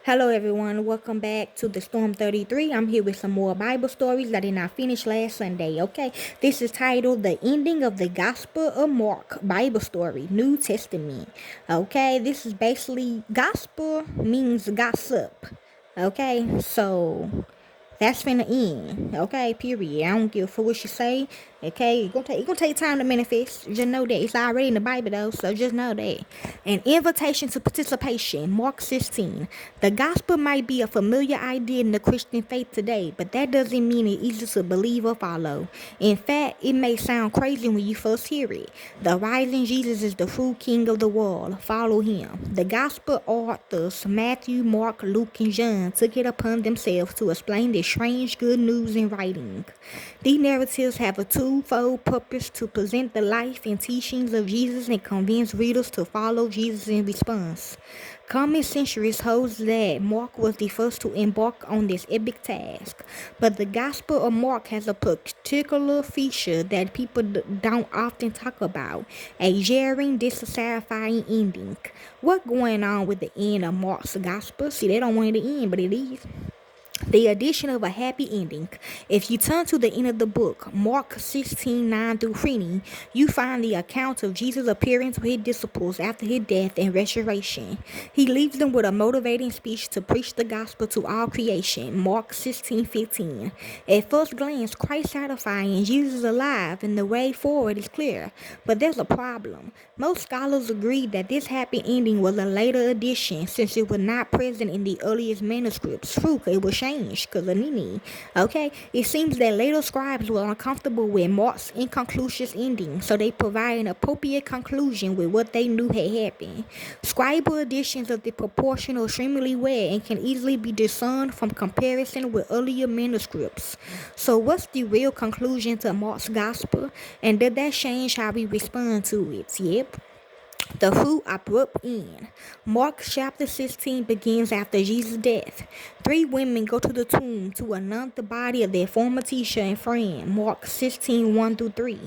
Hello everyone, welcome back to the Storm 33. I'm here with some more Bible stories that I did not finish last Sunday, okay? This is titled The Ending of the Gospel of Mark Bible Story, New Testament. Okay, this is basically gospel means gossip. Okay, so that's finna end. Okay, period. I don't give a fuck what you say. Okay, it's gonna take time to manifest. Just know that it's already in the Bible though, so just know that. An invitation to participation, Mark 16. The gospel might be a familiar idea in the Christian faith today, but that doesn't mean it's easy to believe or follow. In fact, it may sound crazy when you first hear it. The rising Jesus is the true king of the world. Follow him. The gospel authors Matthew, Mark, Luke, and John took it upon themselves to explain this strange good news in writing. These narratives have a twofold purpose: to present the life and teachings of Jesus and convince readers to follow Jesus in response. Common centuries holds that Mark was the first to embark on this epic task, but the Gospel of Mark has a particular feature that people don't often talk about: a jarring, dissatisfying ending. What's going on with the end of Mark's Gospel? See, they don't want it to end, but it is. The addition of a happy ending. If you turn to the end of the book, Mark 16, 9 through 20, you find the account of Jesus' appearance to his disciples after his death and resurrection. He leaves them with a motivating speech to preach the gospel to all creation, Mark 16:15. At first glance, quite satisfying. Jesus is alive and the way forward is clear. But there's a problem. Most scholars agree that this happy ending was a later addition since it was not present in the earliest manuscripts. True, it was changed because of Nini. Okay, it seems that later scribes were uncomfortable with Mark's inconclusive ending, so they provided an appropriate conclusion with what they knew had happened. Scribal editions of the proportion are extremely rare and can easily be discerned from comparison with earlier manuscripts. So what's the real conclusion to Mark's gospel, and did that change how we respond to it? Yep. The full abrupt end. Mark chapter 16 begins after Jesus' death. Three women go to the tomb to anoint the body of their former teacher and friend. Mark 16, 1 through 3.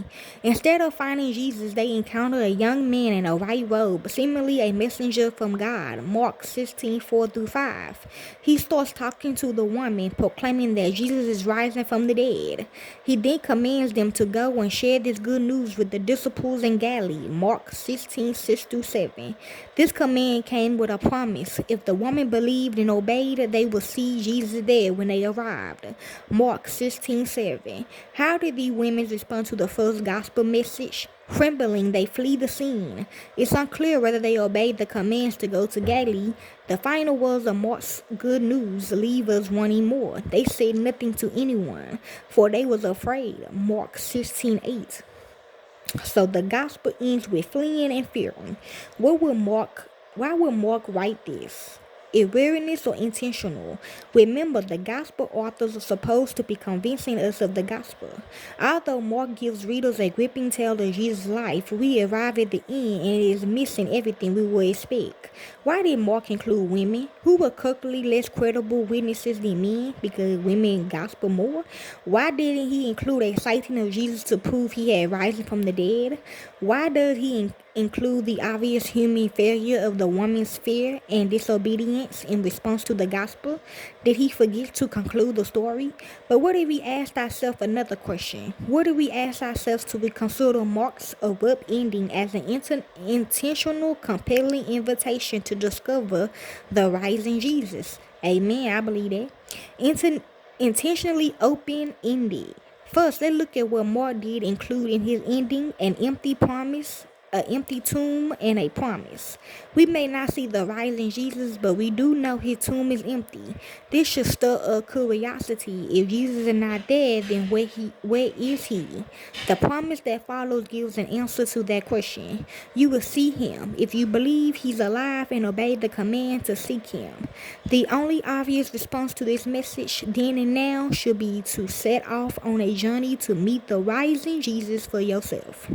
Instead of finding Jesus, they encounter a young man in a white robe, seemingly a messenger from God. Mark 16, 4 through 5. He starts talking to the woman, proclaiming that Jesus is rising from the dead. He then commands them to go and share this good news with the disciples in Galilee. Mark 16, 6 through 7. This command came with a promise. If the woman believed and obeyed, they would see Jesus there when they arrived. Mark 16, 7. How did the women respond to the first gospel message? Trembling, they flee the scene. It's unclear whether they obeyed the commands to go to Galilee. The final words of Mark's good news leave us wanting more. They said nothing to anyone, for they was afraid. Mark 16, 8. So the gospel ends with fleeing and fearing. Why will Mark write this? Awareness or intentional? Remember, the gospel authors are supposed to be convincing us of the gospel. Although Mark gives readers a gripping tale of Jesus' life, we arrive at the end and it is missing everything we would expect. Why did Mark include women, who were clearly less credible witnesses than men, because women gospel more? Why didn't he include a sighting of Jesus to prove he had risen from the dead? Why does he include the obvious human failure of the woman's fear and disobedience in response to the gospel? Did he forget to conclude the story? But what if we asked ourselves another question? What if we asked ourselves to consider Mark's abrupt ending as an intentional, compelling invitation to discover the rising Jesus? Amen, I believe that. Intentionally open-ended. First, let's look at what Mark did include in his ending: an empty promise, an empty tomb, and a promise. We may not see the rising Jesus, but we do know his tomb is empty. This should stir up curiosity. If Jesus is not there, then where is he? The promise that follows gives an answer to that question. You will see him if you believe he's alive and obey the command to seek him. The only obvious response to this message then and now should be to set off on a journey to meet the rising Jesus for yourself.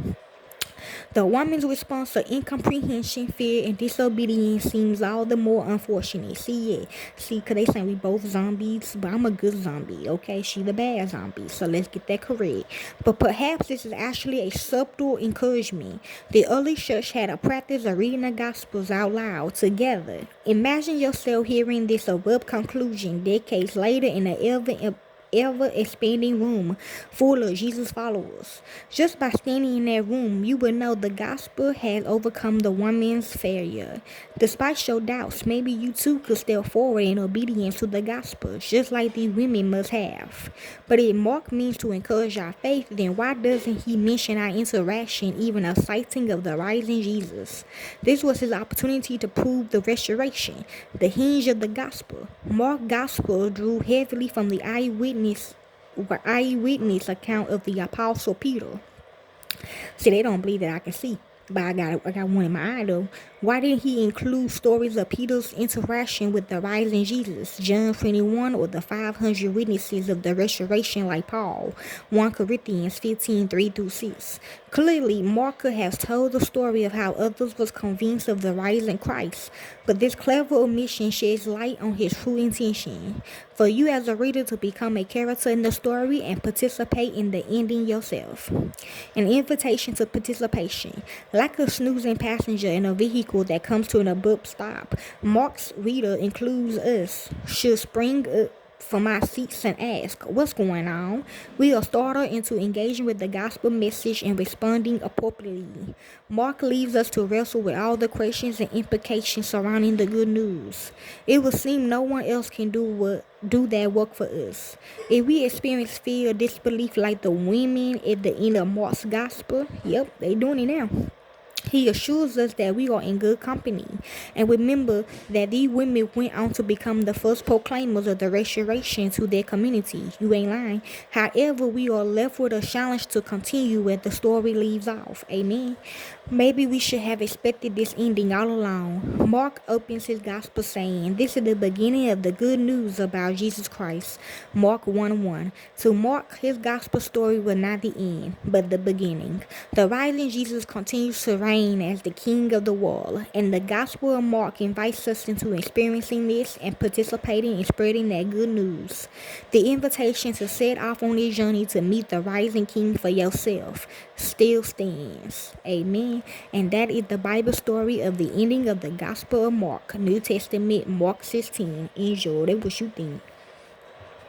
The woman's response to incomprehension, fear, and disobedience seems all the more unfortunate. Cause they saying we both zombies, but I'm a good zombie, okay? She the bad zombie, so let's get that correct. But perhaps this is actually a subtle encouragement. The early church had a practice of reading the Gospels out loud together. Imagine yourself hearing this abrupt conclusion decades later in an ever expanding room full of Jesus followers. Just by standing in that room, you will know the gospel has overcome the woman's failure. Despite your doubts, maybe you too could step forward in obedience to the gospel, just like these women must have. But if Mark means to encourage our faith, then why doesn't he mention our interaction, even a sighting of the rising Jesus? This was his opportunity to prove the restoration, the hinge of the gospel. Mark's gospel drew heavily from the eyewitness account of the apostle Peter. See, they don't believe that I can see, but I got one in my eye though. Why didn't he include stories of Peter's interaction with the rising Jesus, John 21, or the 500 witnesses of the restoration like Paul, 1 Corinthians 15, 3-6? Clearly, Mark has told the story of how others was convinced of the rising Christ, but this clever omission sheds light on his true intention. For you as a reader to become a character in the story and participate in the ending yourself. An invitation to participation. Like a snoozing passenger in a vehicle that comes to an abrupt stop, Mark's reader includes us, should spring up from our seats and ask, what's going on? We are startled into engaging with the gospel message and responding appropriately. Mark leaves us to wrestle with all the questions and implications surrounding the good news. It would seem no one else can do that work for us. If we experience fear or disbelief like the women at the end of Mark's gospel, yep, they doing it now. He assures us that we are in good company. And remember that these women went on to become the first proclaimers of the restoration to their community. You ain't lying. However, we are left with a challenge to continue where the story leaves off. Amen. Maybe we should have expected this ending all along. Mark opens his gospel saying, this is the beginning of the good news about Jesus Christ. Mark 1:1. To Mark, his gospel story was not the end, but the beginning. The rising Jesus continues to reign as the King of the world, and the Gospel of Mark invites us into experiencing this and participating in spreading that good news. The invitation to set off on this journey to meet the rising King for yourself still stands. Amen. And that is the Bible story of the ending of the Gospel of Mark, New Testament, Mark 16. Enjoy. That's what you think.